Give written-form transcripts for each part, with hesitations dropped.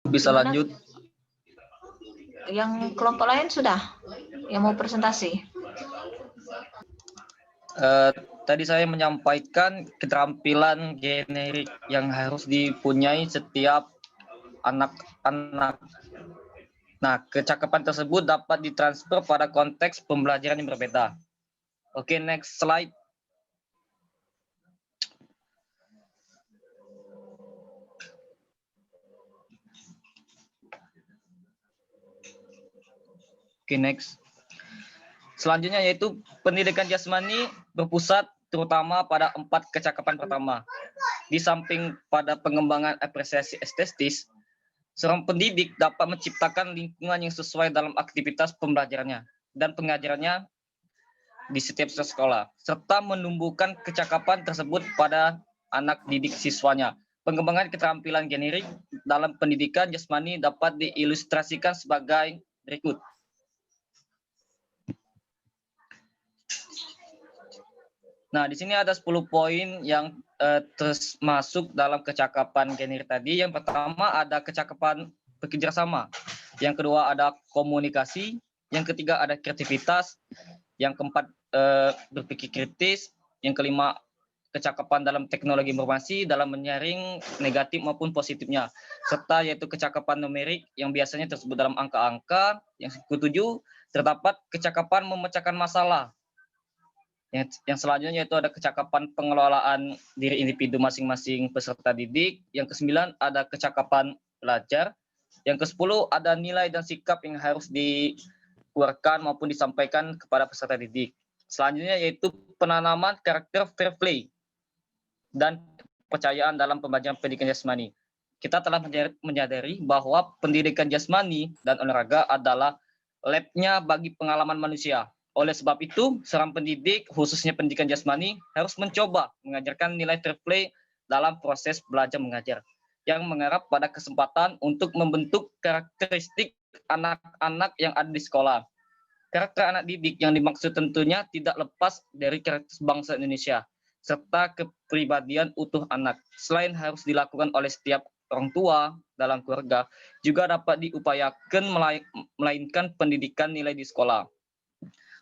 Bisa Gimana? lanjut. Yang kelompok lain sudah? Yang mau presentasi? Tadi saya menyampaikan keterampilan generik yang harus dipunyai setiap anak-anak. Nah, kecakapan tersebut dapat ditransfer pada konteks pembelajaran yang berbeda. Oke, next slide. Oke, next. Selanjutnya yaitu pendidikan jasmani berpusat terutama pada 4 kecakapan pertama. Di samping pada pengembangan apresiasi estetis, seorang pendidik dapat menciptakan lingkungan yang sesuai dalam aktivitas pembelajarannya dan pengajarannya di setiap sekolah, serta menumbuhkan kecakapan tersebut pada anak didik siswanya. Pengembangan keterampilan generik dalam pendidikan jasmani dapat diilustrasikan sebagai berikut. Nah, di sini ada 10 poin yang termasuk dalam kecakapan generik tadi. Yang pertama ada kecakapan bekerjasama. Yang kedua ada komunikasi. Yang ketiga ada kreativitas. Yang keempat berpikir kritis. Yang kelima kecakapan dalam teknologi informasi dalam menyaring negatif maupun positifnya. Serta yaitu kecakapan numerik yang biasanya tersebut dalam angka-angka. Yang ketujuh terdapat kecakapan memecahkan masalah. Yang selanjutnya itu ada kecakapan pengelolaan diri individu masing-masing peserta didik. Yang kesembilan ada kecakapan belajar. Yang kesepuluh ada nilai dan sikap yang harus dikeluarkan maupun disampaikan kepada peserta didik. Selanjutnya yaitu penanaman karakter fair play dan kepercayaan dalam pembelajaran pendidikan jasmani. Kita telah menyadari bahwa pendidikan jasmani dan olahraga adalah labnya bagi pengalaman manusia. Oleh sebab itu, seorang pendidik, khususnya pendidikan jasmani, harus mencoba mengajarkan nilai fair play dalam proses belajar mengajar, yang mengarah pada kesempatan untuk membentuk karakteristik anak-anak yang ada di sekolah. Karakter anak didik yang dimaksud tentunya tidak lepas dari karakter bangsa Indonesia, serta kepribadian utuh anak. Selain harus dilakukan oleh setiap orang tua dalam keluarga, juga dapat diupayakan melainkan pendidikan nilai di sekolah.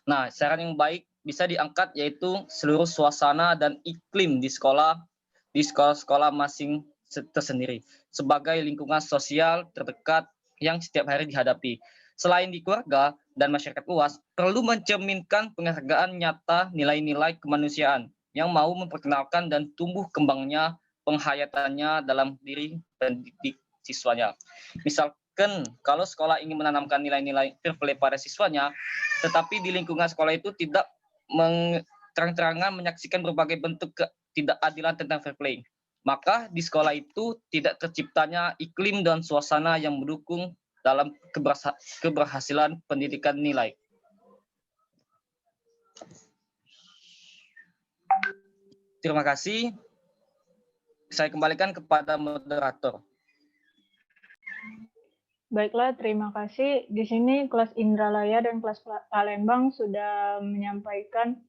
Nah, saran yang baik bisa diangkat yaitu seluruh suasana dan iklim di sekolah-sekolah masing tersendiri sebagai lingkungan sosial terdekat yang setiap hari dihadapi. Selain di keluarga dan masyarakat luas, perlu mencerminkan penghargaan nyata nilai-nilai kemanusiaan yang mau memperkenalkan dan tumbuh kembangnya penghayatannya dalam diri pendidik siswanya. Misalkan kalau sekolah ingin menanamkan nilai-nilai fair play pada siswanya, tetapi di lingkungan sekolah itu tidak terang-terangan menyaksikan berbagai bentuk ketidakadilan tentang fair play, maka di sekolah itu tidak terciptanya iklim dan suasana yang mendukung dalam keberhasilan pendidikan nilai. Terima kasih. Saya kembalikan kepada moderator. Baiklah, terima kasih. Di sini kelas Indralaya dan kelas Palembang sudah menyampaikan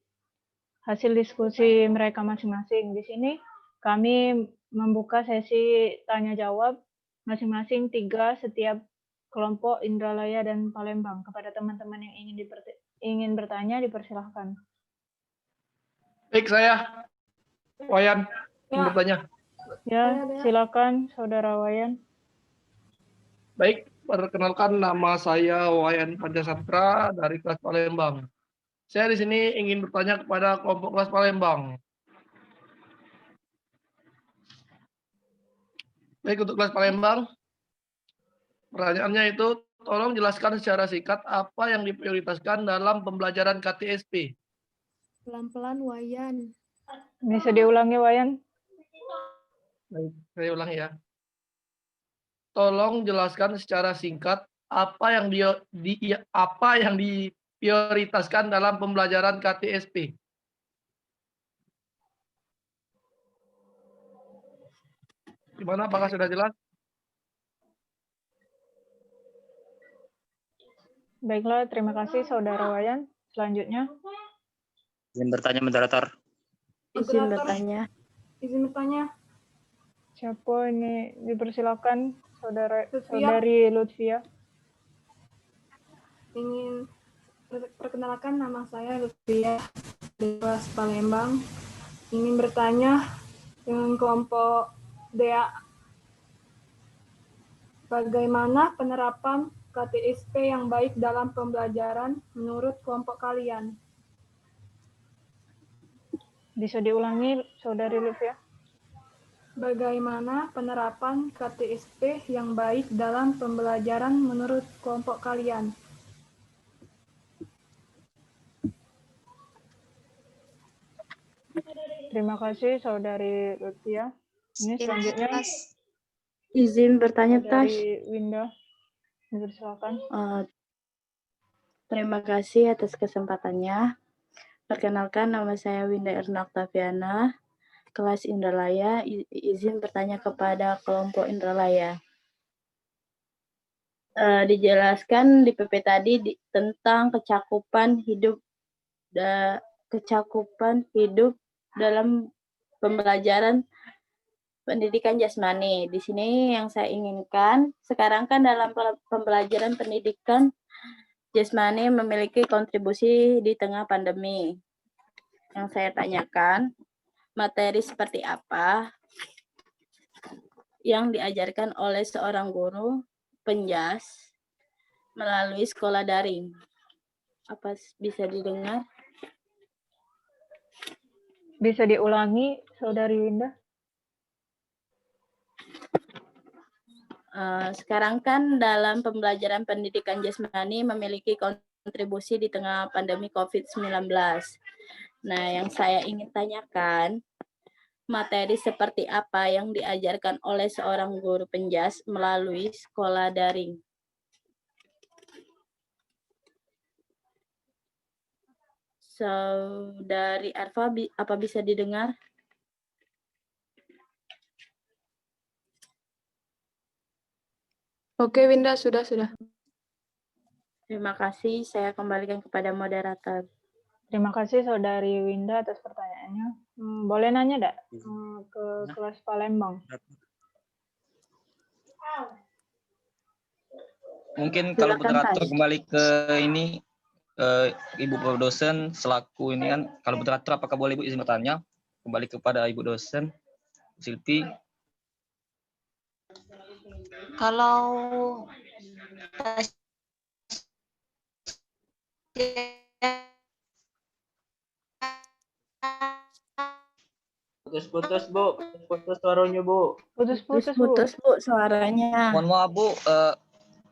hasil diskusi mereka masing-masing. Di sini kami membuka sesi tanya jawab masing-masing 3 setiap kelompok Indralaya dan Palembang. Kepada teman-teman yang ingin bertanya, dipersilahkan. Baik, saya Wayan ingin bertanya. Ya, silakan Saudara Wayan. Baik, perkenalkan nama saya Wayan Pancasatra dari kelas Palembang. Saya di sini ingin bertanya kepada kelompok kelas Palembang. Baik, untuk kelas Palembang, pertanyaannya itu, tolong jelaskan secara singkat apa yang diprioritaskan dalam pembelajaran KTSP. Pelan-pelan, Wayan. Bisa diulangi, Wayan? Baik, saya ulangi ya. Tolong jelaskan secara singkat apa yang diprioritaskan dalam pembelajaran KTSP. Gimana, apakah sudah jelas? Baiklah, terima kasih Saudara Wayan. Selanjutnya. Izin bertanya, moderator. Izin bertanya. Siapa ini? Dipersilakan. Saudari Lutfia. Ingin perkenalkan, nama saya Lutfia dari kelas Palembang. Ingin bertanya dengan kelompok DA, bagaimana penerapan KTSP yang baik dalam pembelajaran menurut kelompok kalian? Bisa diulangi, Saudari Lutfia? Bagaimana penerapan KTSP yang baik dalam pembelajaran menurut kelompok kalian? Terima kasih, Saudari Lutfia. Ini selanjutnya Izin bertanya, Tash. dari Winda. Silakan. Terima kasih atas kesempatannya. Perkenalkan, nama saya Winda Erna Oktaviana, kelas Indralaya. Izin bertanya kepada kelompok Indralaya. Dijelaskan di PP tadi tentang kecakupan hidup dalam pembelajaran pendidikan jasmani. Di sini yang saya inginkan, sekarang kan dalam pembelajaran pendidikan jasmani memiliki kontribusi di tengah pandemi. Yang saya tanyakan, materi seperti apa yang diajarkan oleh seorang guru penjas melalui sekolah daring? Apa bisa didengar? Bisa diulangi, Saudari Winda? Sekarang kan dalam pembelajaran pendidikan jasmani memiliki kontribusi di tengah pandemi COVID-19. Nah, yang saya ingin tanyakan, materi seperti apa yang diajarkan oleh seorang guru penjas melalui sekolah daring? Saudari Arfa, apa bisa didengar? Oke, Winda, sudah. Terima kasih, saya kembalikan kepada moderator. Terima kasih, Saudari Winda, atas pertanyaannya. Boleh nanya, enggak? Ke kelas Palembang. Mungkin kalau Silakan, moderator Tash. kembali ke ini, Ibu dosen selaku ini kan, kalau moderator apakah boleh Ibu izin bertanya? Kembali kepada Ibu dosen, Silpi. Kalau Putus-putus, Bu. Putus suaranya, Bu. Putus-putus, Bu. Putus, Bu, suaranya. Mohon maaf Bu,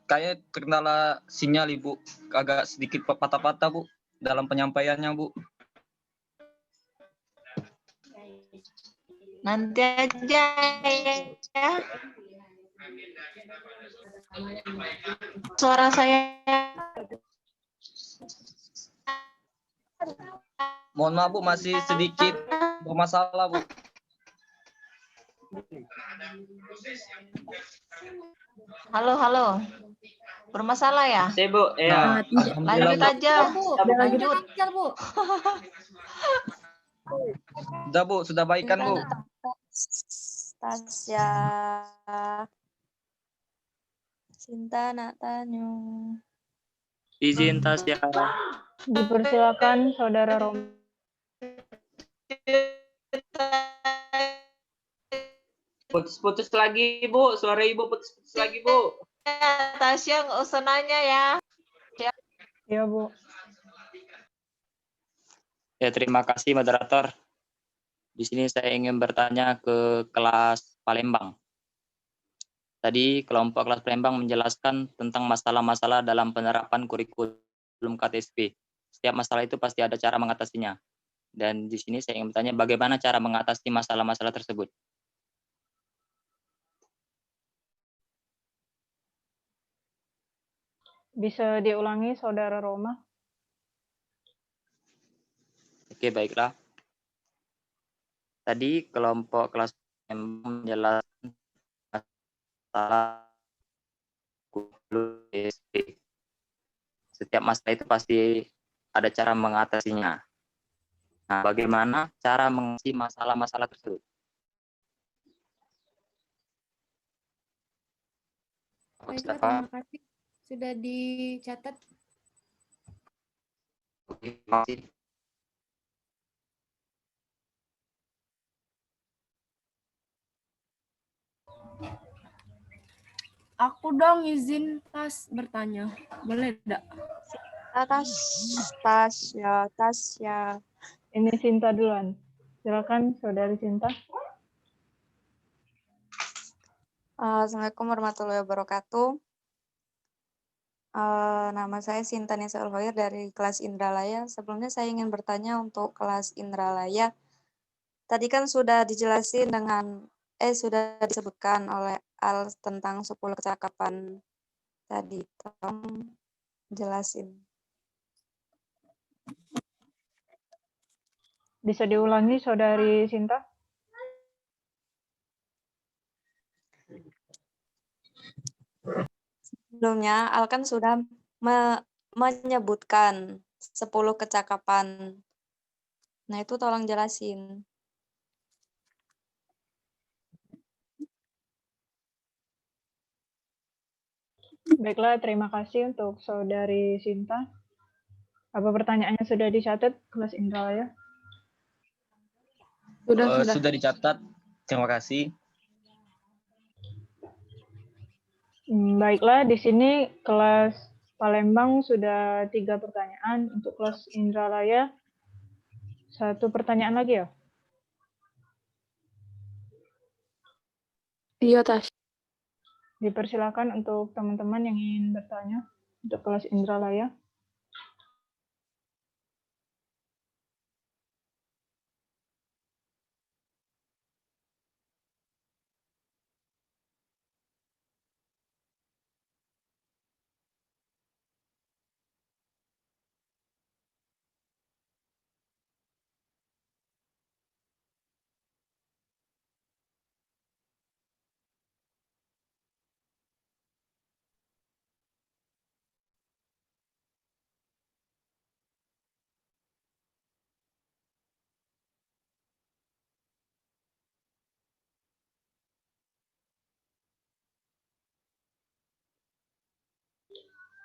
kayaknya terkendala sinyal Ibu, agak sedikit patah-patah Bu dalam penyampaiannya Bu. nanti aja ya. Suara saya Mohon maaf Bu, masih sedikit bermasalah Bu. halo. Bermasalah ya? Saya, Bu. Ya. Lanjut aja, Bu. Lanjut. Sudah Bu, sudah baikan Bu. Tasya Sinta nak Tanjung. Izin Tasya. Dipersilakan, Saudara Romi. Putus-putus lagi, Bu. Suara Ibu putus-putus lagi, Bu. Tasya nggak usah nanya ya. Ya, Bu. Ya, terima kasih moderator. Di sini saya ingin bertanya ke kelas Palembang. Tadi kelompok kelas Palembang menjelaskan tentang masalah-masalah dalam penerapan kurikulum KTSP. Setiap masalah itu pasti ada cara mengatasinya. Dan di sini saya ingin bertanya bagaimana cara mengatasi masalah-masalah tersebut. Bisa diulangi, Saudara Roma? Oke, baiklah. Tadi kelompok kelas menjelaskan masalah kurikulum KTSP. Setiap masalah itu pasti ada cara mengatasinya. Nah, bagaimana cara mengatasi masalah-masalah tersebut? Baiklah, Mustafa. terima kasih. Sudah dicatat. Terima kasih. Aku dong izin bertanya. Boleh tidak? Tasya. Ini Sinta duluan. Silakan Saudari Sinta. Assalamualaikum warahmatullahi wabarakatuh. Nama saya Sinta Nisa Ulhoir dari kelas Indralaya. Sebelumnya saya ingin bertanya untuk kelas Indralaya. Tadi kan sudah dijelasin sudah disebutkan oleh Al tentang 10 kecakapan tadi. Tolong jelasin. Bisa diulangi Saudari Sinta? Sebelumnya Al kan sudah menyebutkan 10 kecakapan. Nah, itu tolong jelasin. Baiklah, terima kasih untuk Saudari Sinta. Apa pertanyaannya sudah dicatat, kelas Indralaya? Sudah dicatat. Terima kasih. Baiklah, di sini kelas Palembang sudah 3 pertanyaan. Untuk kelas Indralaya, 1 pertanyaan lagi ya? Iya, Tas. Dipersilakan untuk teman-teman yang ingin bertanya untuk kelas Indralaya.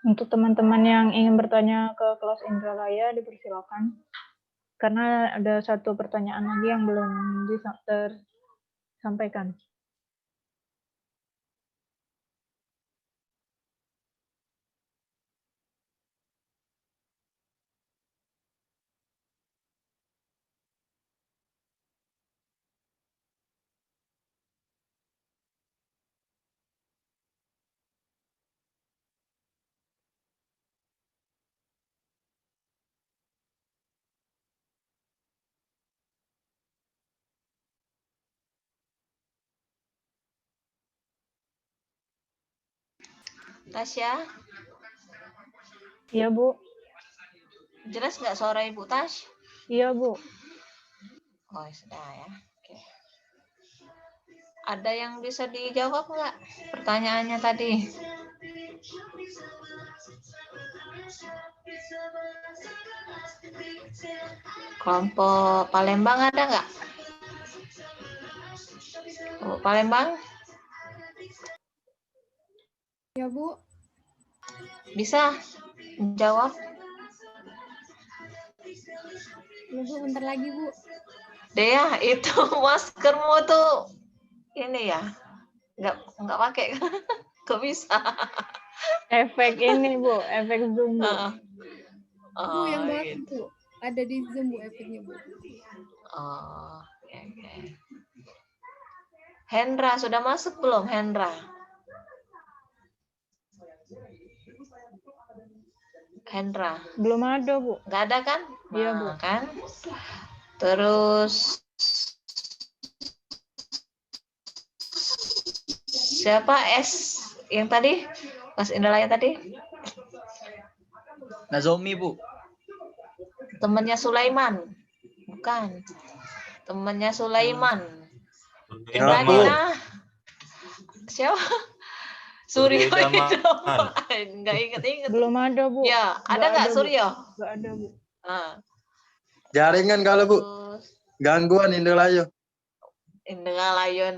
Untuk teman-teman yang ingin bertanya ke kelas Indralaya, dipersilakan. Karena ada 1 pertanyaan lagi yang belum tersampaikan. Tasya, Iya, Bu. jelas nggak suara Ibu Tas? Iya, Bu. Oh, sudah ya. Oke. Ada yang bisa dijawab nggak pertanyaannya tadi? Kelompok Palembang ada nggak? Oh, Palembang? Ya, Bu. Bisa jawab? Ya, Bu, bentar lagi, Bu. Dea, itu maskermu tuh ini ya, nggak pakai, kok bisa? Efek ini, Bu. Efek Zoom, Bu. Bu, yang baru, gitu. Bu. Ada di Zoom, Bu, efeknya, Bu. Oh, oke. Hendra, sudah masuk belum, Hendra? Hendra. Belum ada, Bu. Nggak ada kan? Iya, Bu. Nah, kan? Terus siapa S yang tadi? Mas Indralaya tadi? Nazomi, Bu. Temannya Sulaiman. Bukan. Temannya Sulaiman. Yang tadi nah. Siapa? Suryo Idaman. Nggak inget-inget. Belum ada, Bu. Ya, ada nggak Suryo? Nggak ada, Bu. Jaringan kalau Bu. Gangguan Indralaya. Indralaya.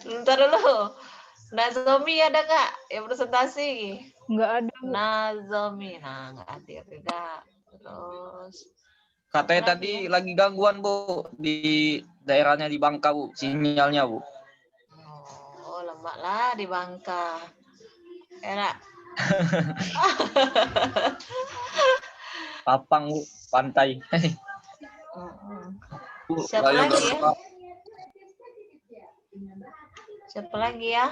Bentar dulu. Nazomi ada nggak yang presentasi? Nggak ada, Bu. Nazomi, nah nggak hadir juga. Terus Katanya Lagi tadi lagi gangguan, Bu, di daerahnya di Bangka, Bu, sinyalnya, Bu. oh lemak lah di Bangka. Enak. Papang, Bu, pantai. Bu, Siapa layu lagi ya? Bangka. Siapa lagi ya?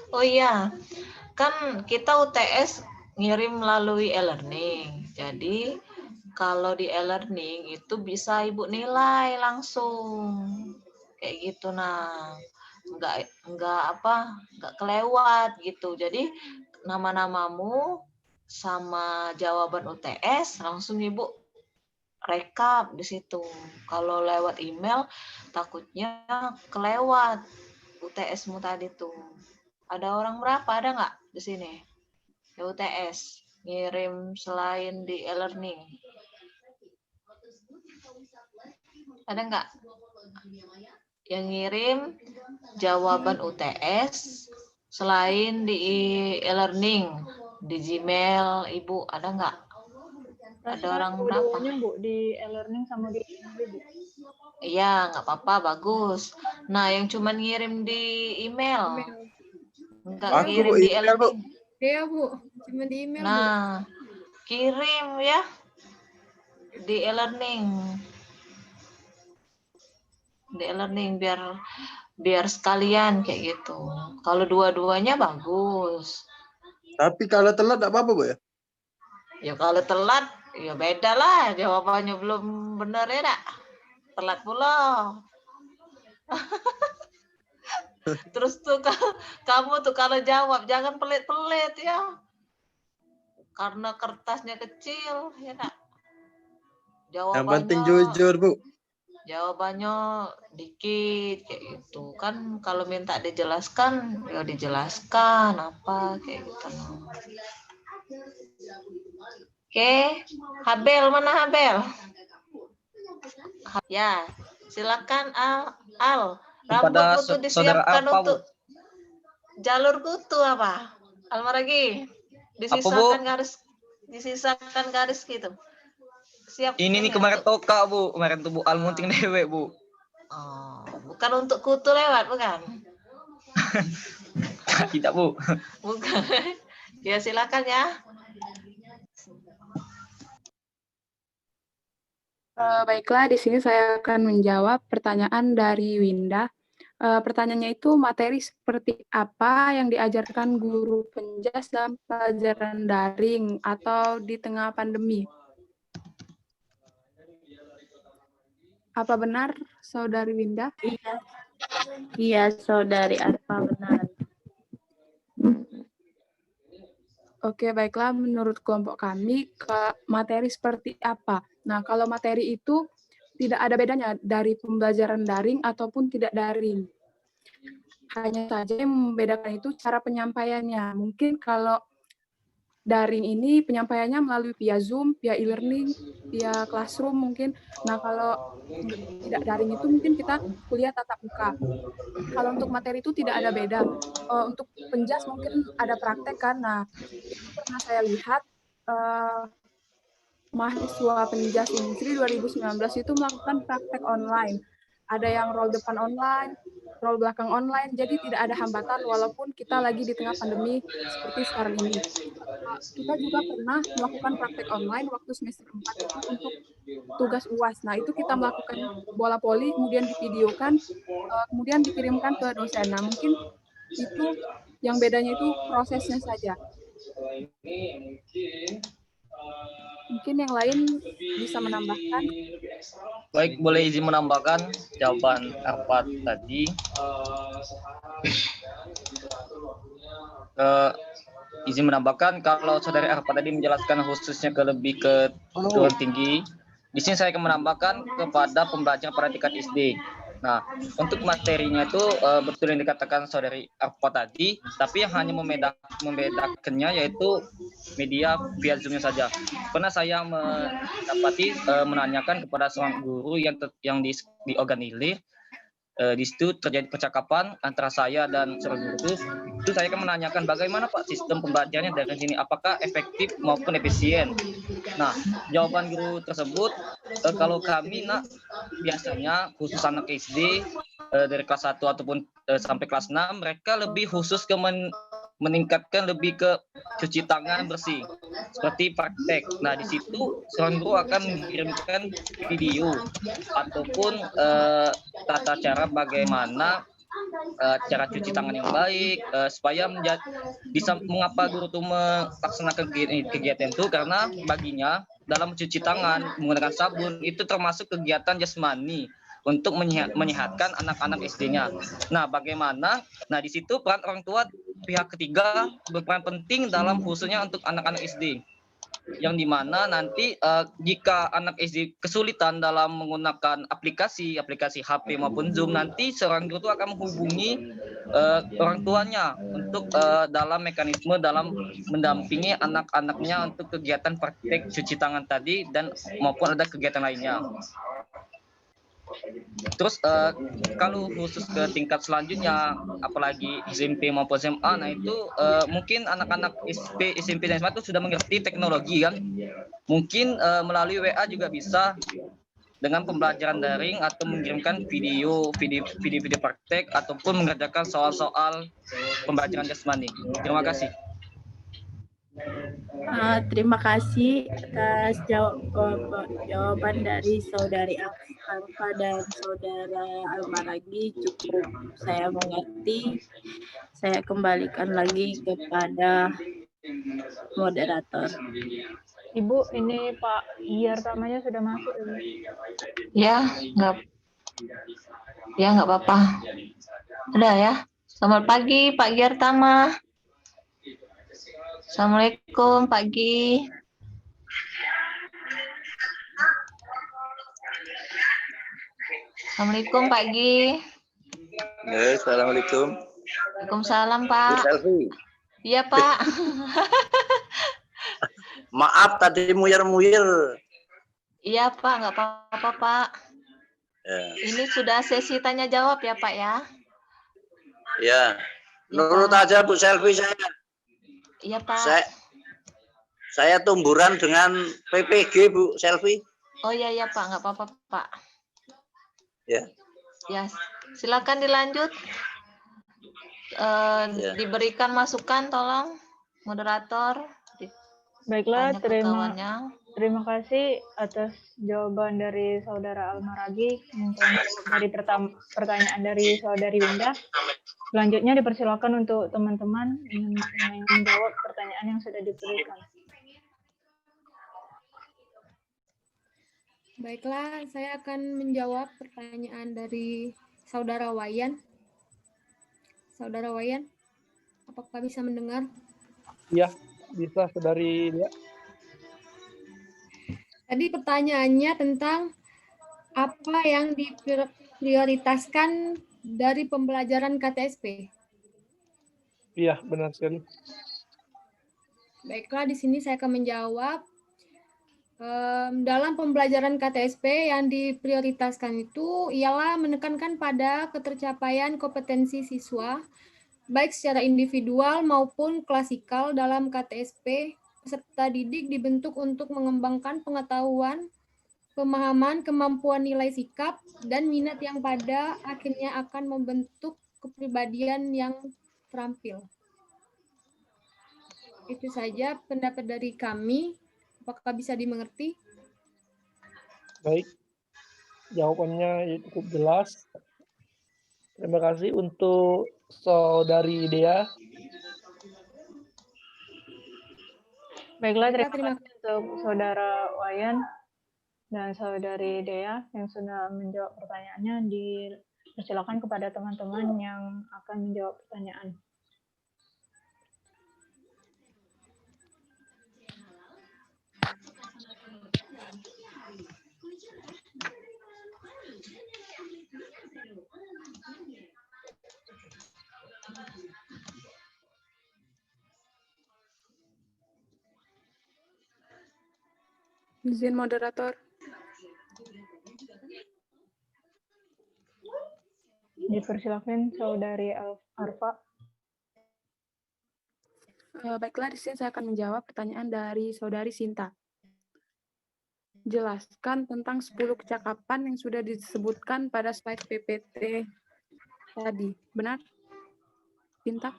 Oh iya, kan kita UTS ngirim melalui e-learning. Jadi kalau di e-learning itu bisa Ibu nilai langsung. Kayak gitu nah. Enggak kelewat gitu. Jadi nama-namamu sama jawaban UTS langsung Ibu rekap di situ. Kalau lewat email takutnya kelewat UTS-mu tadi tuh. Ada orang berapa? Ada nggak di sini? Ya UTS ngirim selain di e-learning. Ada nggak yang ngirim jawaban UTS selain di e-learning di Gmail Ibu? Ada nggak? Ada orang berapa? Dua-duanya, Bu, di e-learning sama di email, Bu. Iya, nggak apa-apa, bagus. Nah, yang cuman ngirim di email, nggak Aku, ngirim Bu, di email, Bu. e-learning. Iya, Bu. Cuma di email, Bu. Nah, kirim ya di e-learning. Di e-learning biar sekalian kayak gitu. Kalau dua-duanya bagus. Tapi kalau telat enggak apa-apa, Bu ya? Ya kalau telat, ya beda lah. Jawabannya belum benar ya, nak. Telat pula. Terus tuh kamu tuh kalau jawab jangan pelit-pelit ya. Karena kertasnya kecil, ya nak. Yang penting jujur, Bu. Jawabannya dikit kayak gitu. Kan kalau minta dijelaskan, ya dijelaskan apa kayak gitu. Oke, Habel mana Habel? Ya, silakan Al. Kepada Rambutmu tuh saudara disiapkan apa, Bu? untuk jalur kutu apa? Almaragi. Disisakan garis gitu. Siap. Ini nih kemarin toka, Bu. Kemarin tuh Bu Almunting dewe, Bu. Oh, bukan untuk kutu lewat, bukan? Tidak, Bu. Bukan. Ya silakan ya. Baiklah, di sini saya akan menjawab pertanyaan dari Winda. Pertanyaannya itu materi seperti apa yang diajarkan guru penjas dalam pelajaran daring atau di tengah pandemi? Apa benar, Saudari Winda? Iya, Saudari Arfa, benar. Oke, baiklah. Menurut kelompok kami, materi seperti apa? Nah, kalau materi itu tidak ada bedanya dari pembelajaran daring ataupun tidak daring. Hanya saja yang membedakan itu cara penyampaiannya. Mungkin kalau daring ini penyampaiannya melalui via Zoom, via e-learning, via classroom mungkin. Nah, kalau tidak daring itu mungkin kita kuliah tatap muka. Kalau untuk materi itu tidak ada beda. Untuk penjas mungkin ada praktek kan. Nah, itu pernah saya lihat mahasiswa penjas Unsri 2019 itu melakukan praktek online. Ada yang roll depan online, roll belakang online, jadi tidak ada hambatan walaupun kita lagi di tengah pandemi seperti sekarang ini. Kita juga pernah melakukan praktek online waktu semester 4 itu untuk tugas UAS. Nah, itu kita melakukan bola voli, kemudian divideokan, kemudian dikirimkan ke dosen. Nah, mungkin itu yang bedanya itu prosesnya saja. Mungkin yang lain bisa menambahkan. Baik, boleh izin menambahkan jawaban apa tadi. Izin menambahkan kalau Saudari Arfa tadi menjelaskan khususnya lebih ke perguruan tinggi. Di sini saya akan menambahkan kepada pembelajaran pada tingkat SD. Nah, untuk materinya itu betul yang dikatakan saudari Arpa tadi, tapi yang hanya membedakannya yaitu media via Zoom-nya saja. Pernah saya mendapati menanyakan kepada seorang guru yang di organilir, di situ terjadi percakapan antara saya dan seorang guru itu saya akan menanyakan bagaimana Pak sistem pembelajarannya dari sini, apakah efektif maupun efisien. Nah, jawaban guru tersebut, kalau kami biasanya khusus anak SD dari kelas 1 ataupun sampai kelas 6 mereka lebih khusus ke meningkatkan lebih ke cuci tangan bersih seperti praktek. Nah, di situ seorang guru akan mengirimkan video ataupun tata cara bagaimana cara cuci tangan yang baik supaya bisa mengapa guru itu melaksanakan kegiatan itu karena baginya dalam mencuci tangan menggunakan sabun itu termasuk kegiatan jasmani untuk menyehatkan anak-anak SD-nya. Nah, bagaimana? Nah, di situ peran orang tua pihak ketiga berperan penting dalam khususnya untuk anak-anak SD. Yang dimana nanti jika anak SD kesulitan dalam menggunakan aplikasi HP maupun Zoom, nanti seorang guru akan menghubungi orang tuanya untuk dalam mekanisme dalam mendampingi anak-anaknya untuk kegiatan praktek cuci tangan tadi dan maupun ada kegiatan lainnya. Terus kalau khusus ke tingkat selanjutnya, apalagi SMP maupun SMA, nah itu mungkin anak-anak SMP dan SMA itu sudah mengerti teknologi kan. Mungkin melalui WA juga bisa dengan pembelajaran daring atau mengirimkan video praktek ataupun mengerjakan soal-soal pembelajaran jasmani. Terima kasih. Terima kasih atas jawaban dari saudari Arpa dan saudara Almaragi, cukup saya mengerti. Saya kembalikan lagi kepada moderator. Ibu, ini Pak Giar tamanya sudah masuk. Ya, nggak apa-apa. Udah ya. Selamat pagi Pak Giartama. Assalamualaikum pagi. Assalamualaikum pagi. Assalamualaikum. Waalaikumsalam Pak. Selfie. Iya Pak. Maaf tadi muyar-muyar. Iya Pak, nggak apa-apa Pak. Ya. Ini sudah sesi tanya jawab ya Pak ya. Ya. Nurut aja Bu Selfie saya. Iya Pak. Saya tumburan dengan PPG Bu Selfie. Oh iya Pak, nggak apa-apa Pak. Ya. Ya, silakan dilanjut. Diberikan masukan tolong moderator. Baiklah, terima kasih atas jawaban dari saudara Almaragi. Dari pertanyaan dari saudari Winda. Selanjutnya dipersilakan untuk teman-teman yang menjawab pertanyaan yang sudah diberikan. Baiklah, saya akan menjawab pertanyaan dari saudara Wayan. Saudara Wayan, apakah bisa mendengar? Iya, bisa saudari Lia. Tadi pertanyaannya tentang apa yang diprioritaskan dari pembelajaran KTSP. Iya, benar sekali. Baiklah, di sini saya akan menjawab. Dalam pembelajaran KTSP yang diprioritaskan itu ialah menekankan pada ketercapaian kompetensi siswa, baik secara individual maupun klasikal. Dalam KTSP, peserta didik dibentuk untuk mengembangkan pengetahuan, pemahaman, kemampuan nilai sikap, dan minat yang pada akhirnya akan membentuk kepribadian yang terampil. Itu saja pendapat dari kami. Apakah bisa dimengerti? Baik, jawabannya cukup jelas. Terima kasih untuk saudari Dea. Baiklah, terima kasih untuk saudara Wayan dan saudari Dea yang sudah menjawab pertanyaannya. Dipersilakan kepada teman-teman yang akan menjawab pertanyaan. Izin moderator. Dipersilakan Saudari Arfa. Baiklah, di sini saya akan menjawab pertanyaan dari Saudari Sinta. Jelaskan tentang 10 kecakapan yang sudah disebutkan pada slide PPT tadi. Benar, Sinta?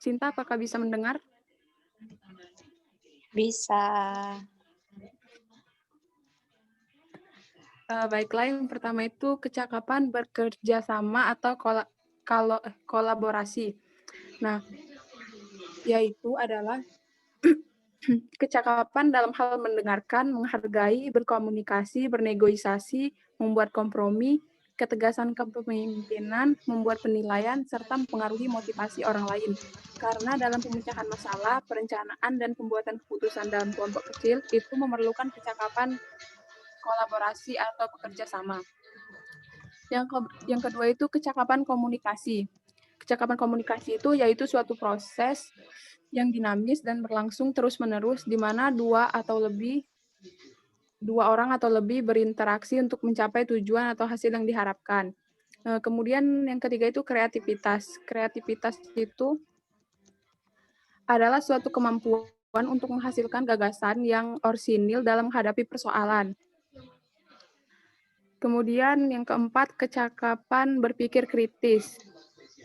Sinta, apakah bisa mendengar? Bisa. Baiklah, yang pertama itu kecakapan bekerja sama atau kolaborasi. Nah, yaitu adalah kecakapan dalam hal mendengarkan, menghargai, berkomunikasi, bernegosiasi, membuat kompromi, ketegasan kepemimpinan, membuat penilaian, serta mempengaruhi motivasi orang lain. Karena dalam pemecahan masalah, perencanaan, dan pembuatan keputusan dalam kelompok kecil itu memerlukan kecakapan kolaborasi atau bekerja sama. Yang kedua itu kecakapan komunikasi. Kecakapan komunikasi itu yaitu suatu proses yang dinamis dan berlangsung terus-menerus di mana dua orang atau lebih berinteraksi untuk mencapai tujuan atau hasil yang diharapkan. Kemudian yang ketiga itu kreativitas. Kreativitas itu adalah suatu kemampuan untuk menghasilkan gagasan yang orsinil dalam menghadapi persoalan. Kemudian yang keempat, kecakapan berpikir kritis,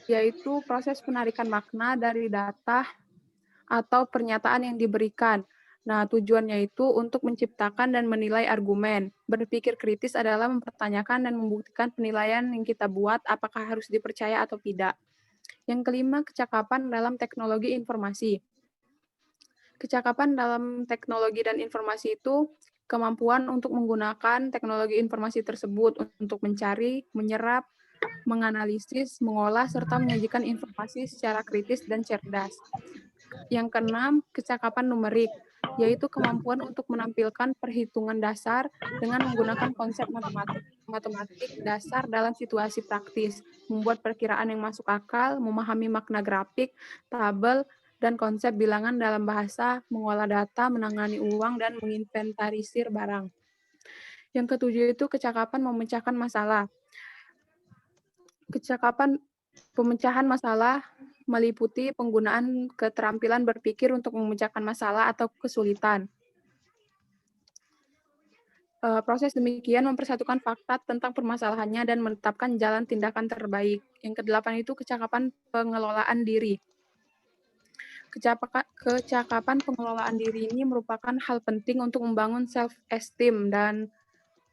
yaitu proses penarikan makna dari data atau pernyataan yang diberikan. Nah, tujuannya itu untuk menciptakan dan menilai argumen. Berpikir kritis adalah mempertanyakan dan membuktikan penilaian yang kita buat apakah harus dipercaya atau tidak. Yang kelima, kecakapan dalam teknologi informasi. Kecakapan dalam teknologi dan informasi itu kemampuan untuk menggunakan teknologi informasi tersebut untuk mencari, menyerap, menganalisis, mengolah, serta menyajikan informasi secara kritis dan cerdas. Yang keenam, kecakapan numerik, yaitu kemampuan untuk menampilkan perhitungan dasar dengan menggunakan konsep matematik dasar dalam situasi praktis, membuat perkiraan yang masuk akal, memahami makna grafik, tabel, dan konsep bilangan dalam bahasa, mengolah data, menangani uang, dan menginventarisir barang. Yang ketujuh itu kecakapan memecahkan masalah. Kecakapan pemecahan masalah meliputi penggunaan keterampilan berpikir untuk memecahkan masalah atau kesulitan. Proses demikian mempersatukan fakta tentang permasalahannya dan menetapkan jalan tindakan terbaik. Yang kedelapan itu kecakapan pengelolaan diri. Kecakapan pengelolaan diri ini merupakan hal penting untuk membangun self-esteem dan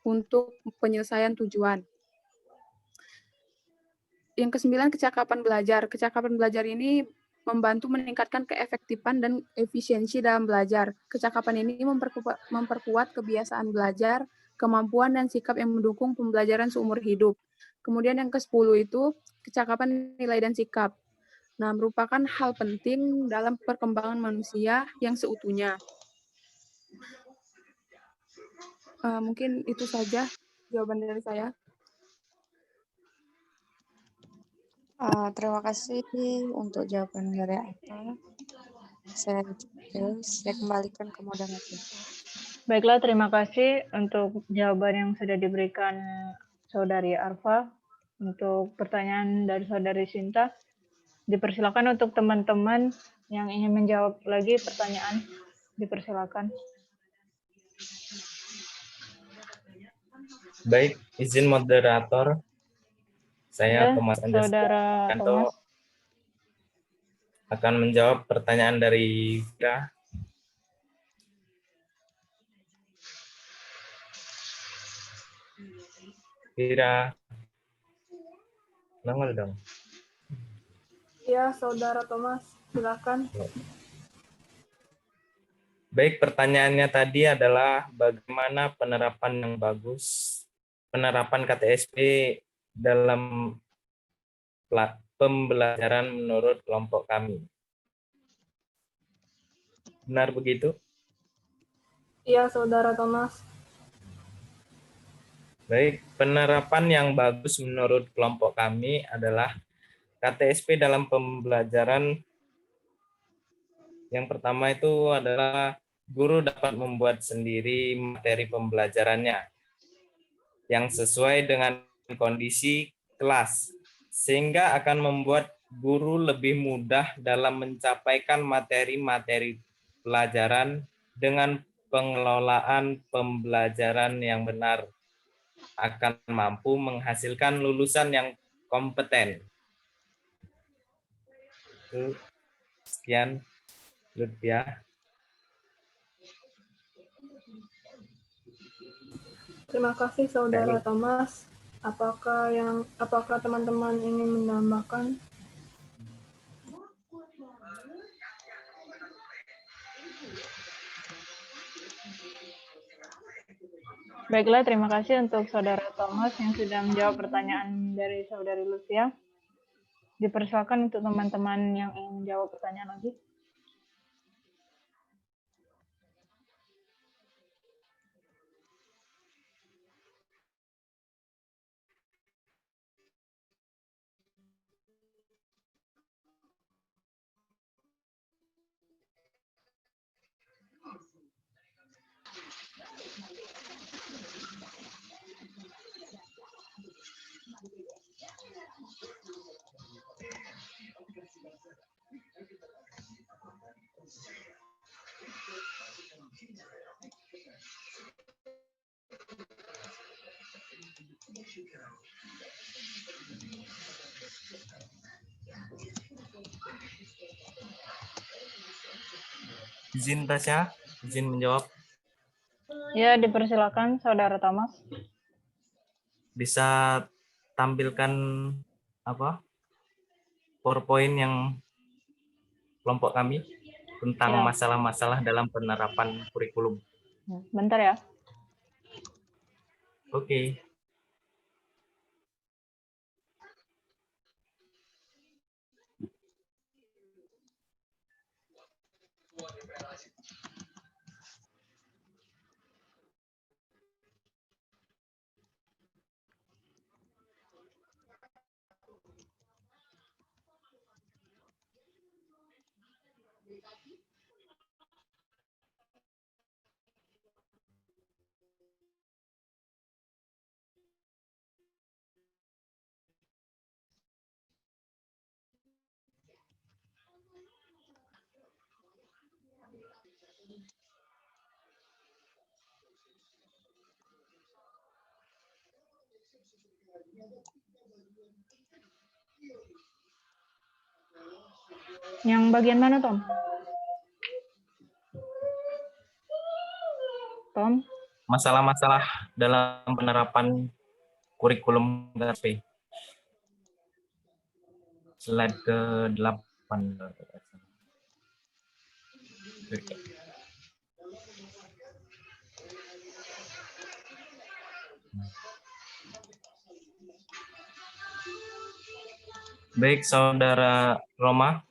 untuk penyelesaian tujuan. Yang kesembilan, kecakapan belajar. Kecakapan belajar ini membantu meningkatkan keefektifan dan efisiensi dalam belajar. Kecakapan ini memperkuat kebiasaan belajar, kemampuan dan sikap yang mendukung pembelajaran seumur hidup. Kemudian yang ke-10 itu kecakapan nilai dan sikap. Nah, merupakan hal penting dalam perkembangan manusia yang seutuhnya. Mungkin itu saja jawaban dari saya. Terima kasih untuk jawaban dari Ata. Saya kembalikan ke moderator. Baiklah, terima kasih untuk jawaban yang sudah diberikan Saudari Arfa. Untuk pertanyaan dari Saudari Sinta, dipersilakan untuk teman-teman yang ingin menjawab lagi pertanyaan, dipersilakan. Baik, izin moderator. Saya Thomas Andes Saudara Thomas. akan menjawab pertanyaan dari Vira. Vira, nongol dong. Ya, Saudara Thomas, silakan. Baik, pertanyaannya tadi adalah bagaimana penerapan KTSP dalam pembelajaran menurut kelompok kami. Benar begitu? Iya, Saudara Thomas. Baik, penerapan yang bagus menurut kelompok kami adalah KTSP dalam pembelajaran yang pertama itu adalah guru dapat membuat sendiri materi pembelajarannya yang sesuai dengan kondisi kelas, sehingga akan membuat guru lebih mudah dalam mencapaikan materi-materi pelajaran dengan pengelolaan pembelajaran yang benar, akan mampu menghasilkan lulusan yang kompeten. Sekian, Lutfia. Terima kasih Saudara Thomas. Apakah teman-teman ingin menambahkan? Baiklah, terima kasih untuk Saudara Thomas yang sudah menjawab pertanyaan dari Saudari Lucia. Dipersilakan untuk teman-teman yang ingin menjawab pertanyaan lagi. Izin Tasya, izin menjawab. Ya, dipersilakan Saudara Thomas. Bisa tampilkan PowerPoint yang kelompok kami tentang Ya. masalah-masalah dalam penerapan kurikulum. Bentar ya. Oke. Yang bagian mana, Tom? Tom? Masalah-masalah dalam penerapan kurikulum KTP. Slide ke-8. Baik, Saudara Roma.